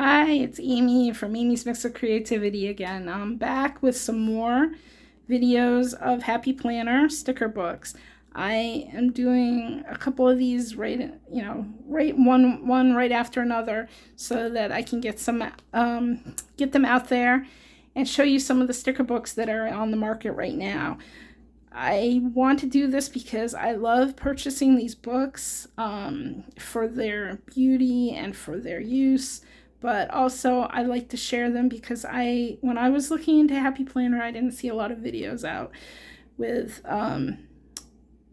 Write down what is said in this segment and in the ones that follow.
Hi, it's Amy from Amy's Mix of Creativity again. I'm back with some more videos of Happy Planner sticker books. I am doing a couple of these right one right after another so that I can get them out there and show you some of the sticker books that are on the market right now. I want to do this because I love purchasing these books for their beauty and for their use, but also I like to share them because when I was looking into Happy Planner, I didn't see a lot of videos out with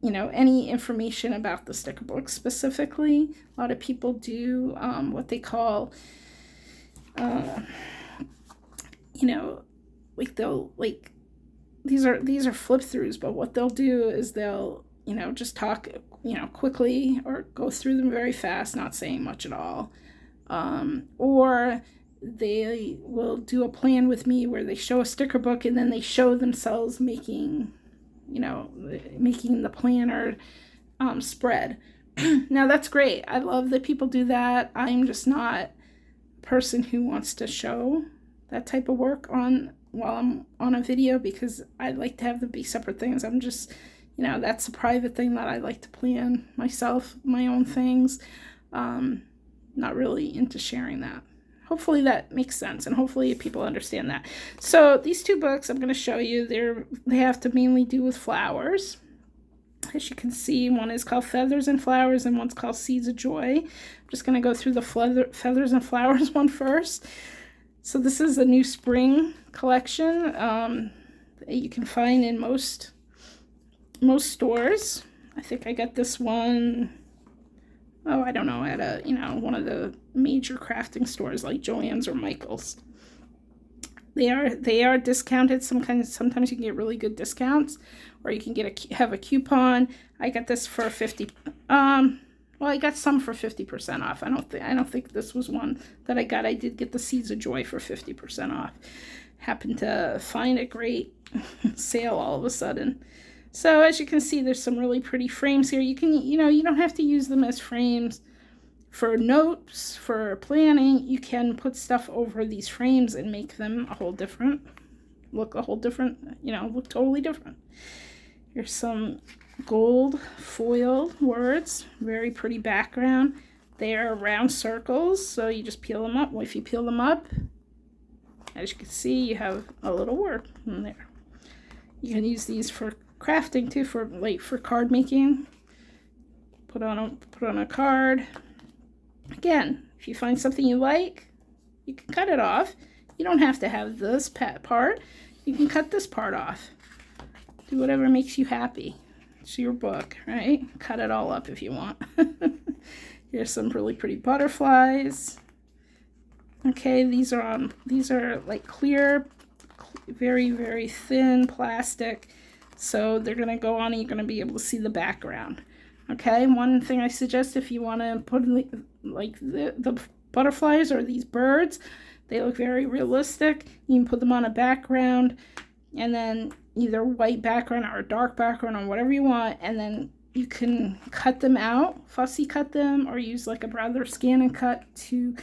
any information about the sticker books specifically. A lot of people do what they call these are flip throughs, but what they'll do is they'll just talk quickly or go through them very fast, not saying much at all, or they will do a plan with me where they show a sticker book and then they show themselves making the planner spread. Now that's great. I love that people do that. I'm just not a person who wants to show that type of work while I'm on a video, because I like to have them be separate things. I'm just, that's a private thing that I like to plan myself, my own things. Not really into sharing that. Hopefully that makes sense, and hopefully people understand that. So these two books I'm going to show you, they have to mainly do with flowers. As you can see, one is called Feathers and Flowers and one's called Seeds of Joy. I'm just going to go through the Feathers and Flowers one first. So this is a new spring collection that you can find in most stores. I think I got this one, I don't know, at one of the major crafting stores like Joann's or Michael's. They are discounted. Sometimes you can get really good discounts, or you can have a coupon. I got this for 50. I got some for 50% off. I don't think this was one that I got. I did get the Seeds of Joy for 50% off. Happened to find a great sale all of a sudden. So as you can see, there's some really pretty frames here. You can, you don't have to use them as frames for notes, for planning. You can put stuff over these frames and make them look totally different. Here's some gold foil words, very pretty background. They are round circles, so you just peel them up. Well, if you peel them up, as you can see, you have a little word in there. You can use these for crafting too, for card making. Put on a card. Again, if you find something you like, you can cut it off. You don't have to have this part. You can cut this part off. Do whatever makes you happy. It's your book, right? Cut it all up if you want. Here's some really pretty butterflies. Okay, these are like clear, very, very thin plastic. So they're going to go on and you're going to be able to see the background. Okay, one thing I suggest, if you want to put like the butterflies or these birds, they look very realistic. You can put them on a background, and then either white background or a dark background or whatever you want, and then you can cut them out, fussy cut them, or use like a brother scan and cut to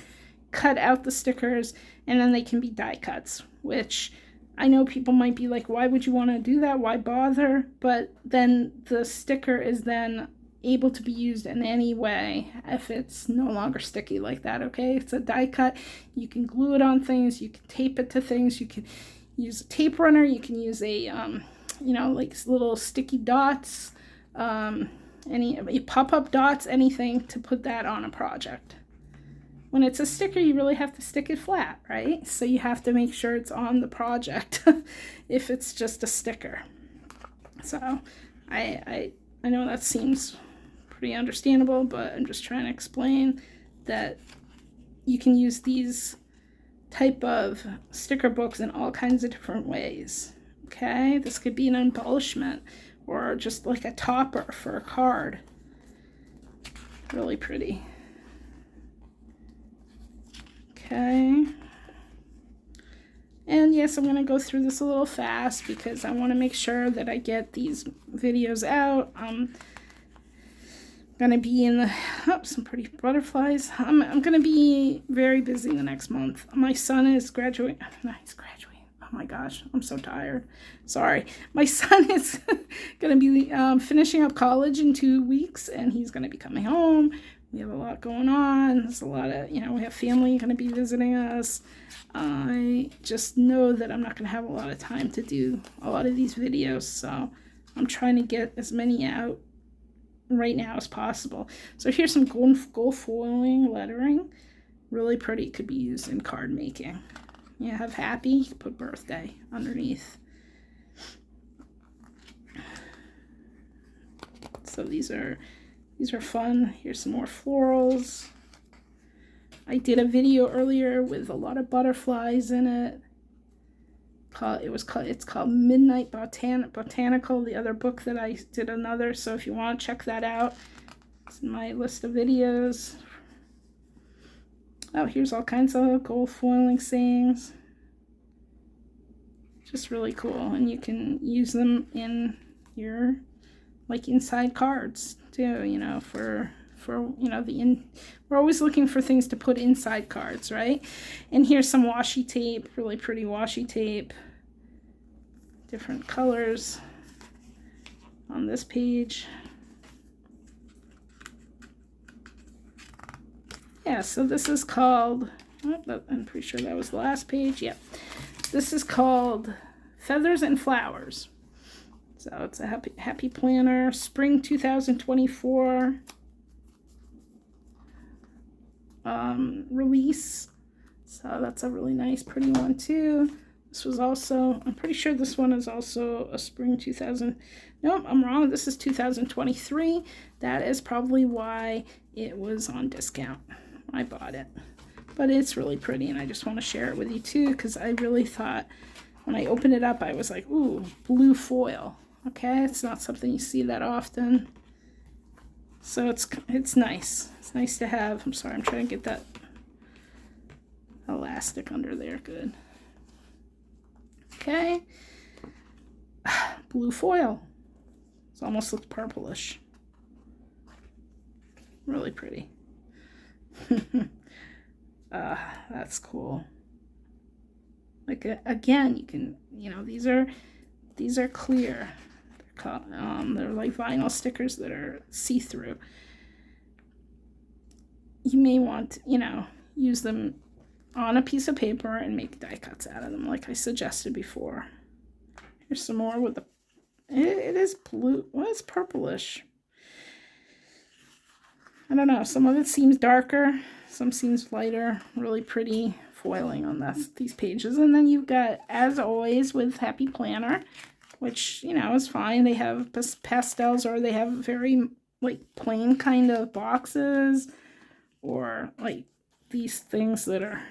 cut out the stickers, and then they can be die cuts, which I know people might be like, why would you want to do that? Why bother? But then the sticker is then able to be used in any way if it's no longer sticky like that. Okay, it's a die cut. You can glue it on things. You can tape it to things. You can use a tape runner. You can use a like little sticky dots, any pop-up dots, anything to put that on a project. When it's a sticker, you really have to stick it flat, right? So you have to make sure it's on the project if it's just a sticker. So I know that seems pretty understandable, but I'm just trying to explain that you can use these type of sticker books in all kinds of different ways. Okay, this could be an embellishment or just like a topper for a card. Really pretty. Okay, and yes, I'm going to go through this a little fast because I want to make sure that I get these videos out. Gonna be in the, oh, some pretty butterflies. I'm gonna be very busy the next month. My son is graduating. No, he's graduating. Oh my gosh, I'm so tired. Sorry. My son is gonna be finishing up college in 2 weeks, and he's gonna be coming home. We have a lot going on. There's a lot of, we have family gonna be visiting us. I just know that I'm not gonna have a lot of time to do a lot of these videos, so I'm trying to get as many out right now as possible. So here's some gold foiling lettering. Really pretty. Could be used in card making. You have happy, you can put birthday underneath. So these are fun. Here's some more florals. I did a video earlier with a lot of butterflies in it. It's called Midnight Botanical, the other book that I did another, so if you want to check that out, it's in my list of videos. Oh, here's all kinds of gold foiling sayings. Just really cool, and you can use them in your, like, inside cards too, for we're always looking for things to put inside cards, right? And here's some washi tape, really pretty washi tape, different colors on this page. Yeah, so this is called, I'm pretty sure that was the last page. Yep. This is called Feathers and Flowers. So it's a happy planner, spring 2024 release. So that's a really nice, pretty one too. This was also, I'm pretty sure this one is also a spring 2000. Nope, I'm wrong. This is 2023. That is probably why it was on discount. I bought it. But it's really pretty, and I just want to share it with you too, because I really thought when I opened it up, I was like, ooh, blue foil. Okay, it's not something you see that often. So it's nice. It's nice to have. I'm sorry, I'm trying to get that elastic under there. Good. Okay. Blue foil. It almost looks purplish. Really pretty. That's cool. Like, again, you can, these are clear. They're like vinyl stickers that are see-through. You may want, use them on a piece of paper and make die cuts out of them, like I suggested before. Here's some more with the, it is blue. Well, it's purplish. I don't know. Some of it seems darker. Some seems lighter. Really pretty foiling on these pages. And then you've got, as always, with Happy Planner, which, is fine. They have pastels, or they have very, like, plain kind of boxes, or, like, these things that are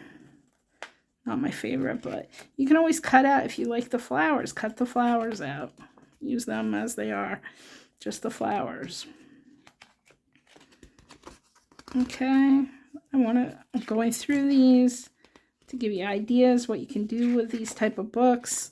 not my favorite, but you can always cut out, if you like the flowers, cut the flowers out. Use them as they are, just the flowers. Okay, I'm going through these to give you ideas what you can do with these type of books,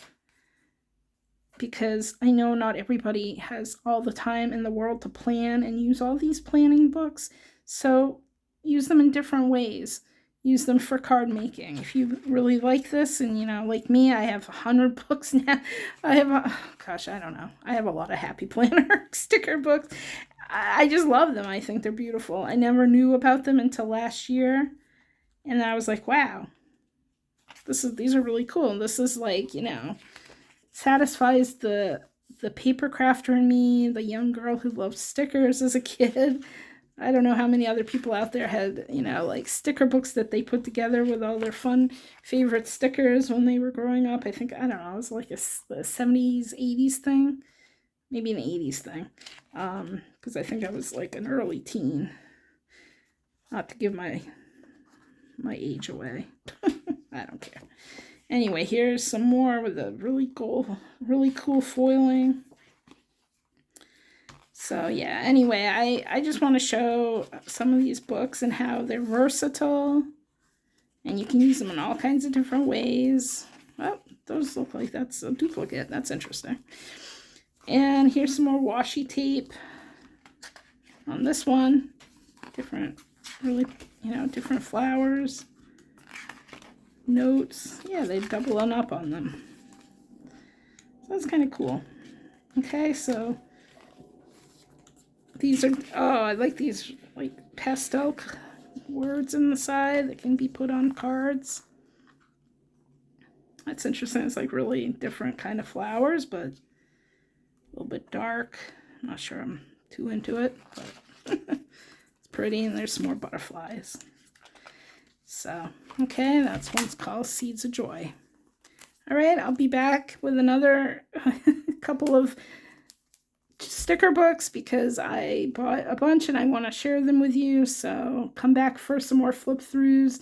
because I know not everybody has all the time in the world to plan and use all these planning books. So use them in different ways. Use them for card making. If you really like this, and like me, I have 100 books now. I have I don't know. I have a lot of Happy Planner sticker books. I just love them. I think they're beautiful. I never knew about them until last year, and I was like, wow, these are really cool. This is like, satisfies the paper crafter in me, the young girl who loved stickers as a kid. I don't know how many other people out there had, like sticker books that they put together with all their fun favorite stickers when they were growing up. I think, I don't know, it was like a 70s, 80s thing. Maybe an 80s thing. Because I think I was like an early teen. Not to give my age away. I don't care. Anyway, here's some more with a really cool foiling. So yeah, anyway, I just want to show some of these books and how they're versatile. And you can use them in all kinds of different ways. Oh, those look like that's a duplicate. That's interesting. And here's some more washi tape. on this one. Different, really, you know, different flowers. Notes. Yeah, they've doubling up on them. So that's kind of cool. Okay, so these are, oh, I like these like pastel words in the side that can be put on cards. That's interesting. It's like really different kind of flowers, but a little bit dark. I'm not sure I'm too into it, but it's pretty, and there's some more butterflies. So, okay, that's one's called Seeds of Joy. All right, I'll be back with another couple of sticker books because I bought a bunch and I want to share them with you. So come back for some more flip throughs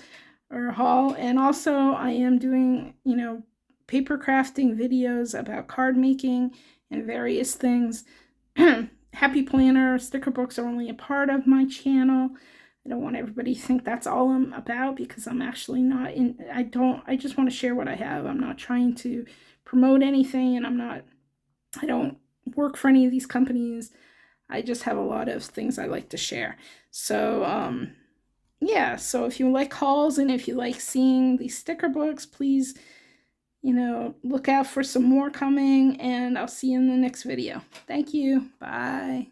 or haul. And also I am doing, you know, paper crafting videos about card making and various things. Happy Planner sticker books are only a part of my channel. I don't want everybody to think that's all I'm about because I'm actually not in, I just want to share what I have. I'm not trying to promote anything, and I don't work for any of these companies. I just have a lot of things I like to share. So, yeah, so if you like hauls and if you like seeing these sticker books, please, you know, look out for some more coming, and I'll see you in the next video. Thank you. Bye.